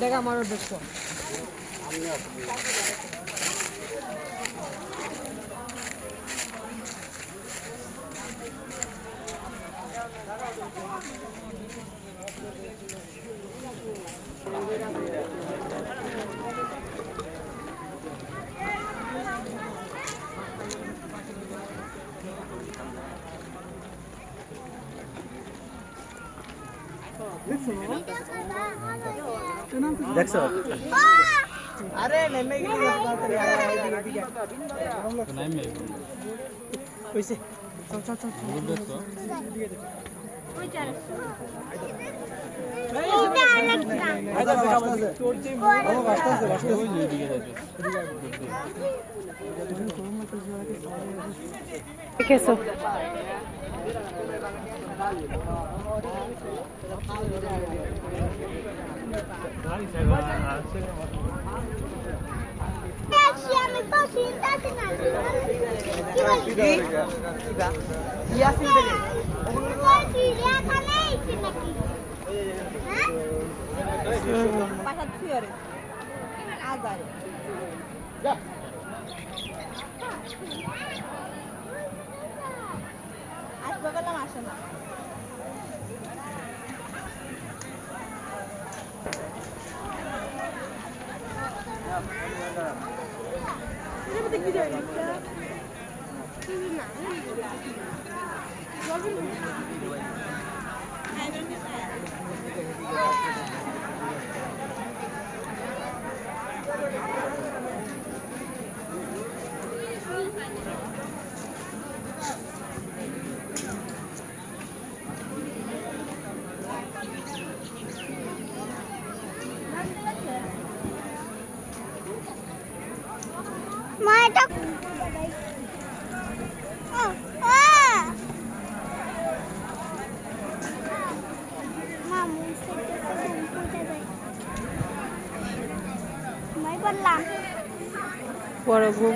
দেখা মানুষ দেখছো দেখছো আরে নেমে গেলি নাইমে কইছে চল চল চল দেখছো ওই চার দেখেছো আমি তো চিন্তাতে না কি বলি ইয়াসিন থেকে চিড়িয়াখানা এসে নাকি হ্যাঁ পাশা থিওরে আজার আসবে বললাম আসে না মা এটা বড় ঘুম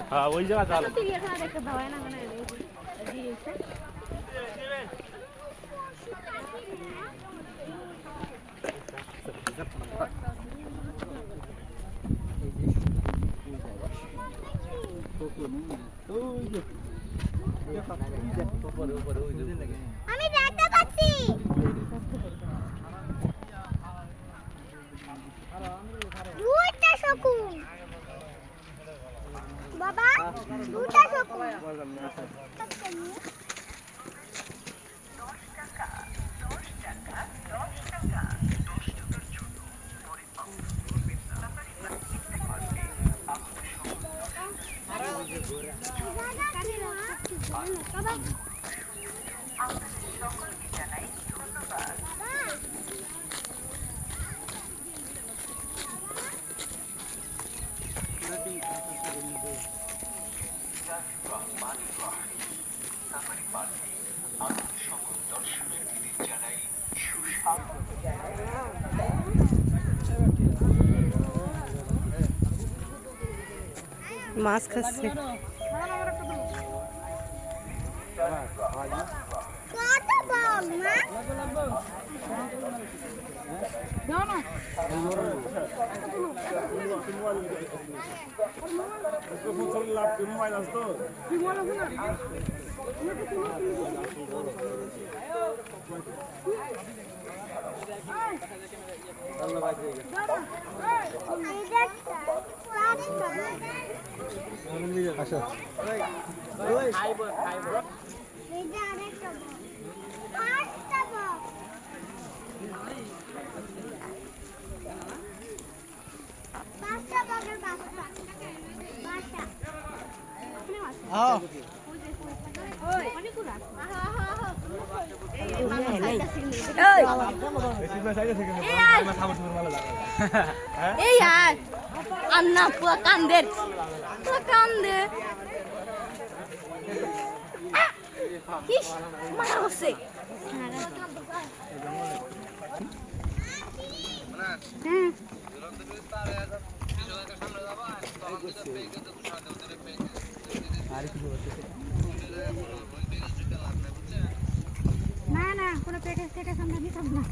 হ্যাঁ ওই জায়গা চালো চিড়িয়াখানা দেখতে ভালো না মানে আমি দেখতে পাচ্ছি দুইটা শকুন বাবা মাছ খাচ্ছে। আসো এই আর আন্না পুরা কান্দে ইস মারা গেছে না না কোনো প্যাকেজ প্যাকেজ আমরা নিতাম না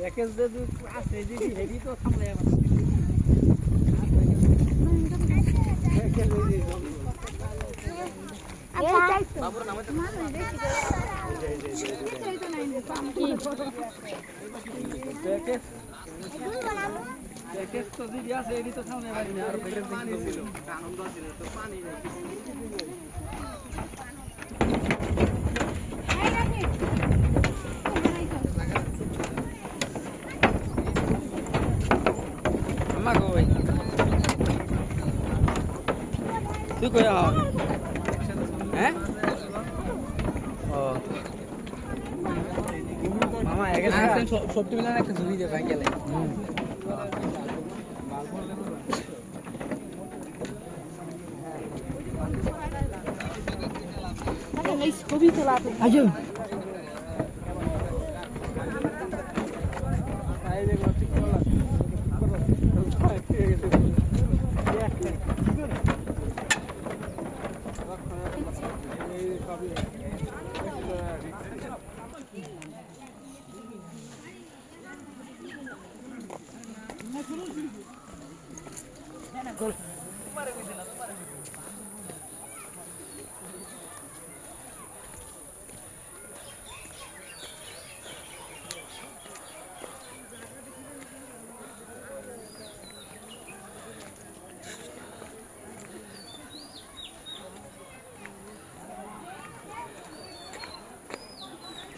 প্যাকেজ যদি আছে দিদি হেভি তো সামলে আমার বাবুর নামে তো প্যাকেজ প্যাকেজ তো দিদি আছে এডি তো সামনে বাড়ি না আর প্যাকেজ পানি ছিল আনন্দ ছিল তো পানি নেই আম্মা কই তুই কই হ্যাঁ ও মামা আগে সবটি মিলান একটা ঝুড়ি দিয়ে সাইকেলে ছবি তোলা আজো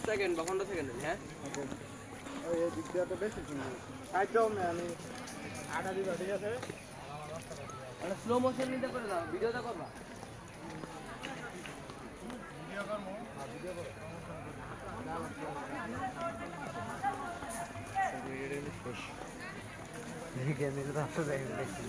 সেকেন্ড বা 15 সেকেন্ড হ্যাঁ ওই দিক দিয়ে তো বেশি তুমি সাইড দাও না আমি আটা দিবা ঠিক আছে মানে স্লো মোশন নিতে করে দাও ভিডিওটা করবা ভিডিও করব ভিডিও করব ভিডিওটা শেষ দেখি ক্যামেরা তো আসলে দেখি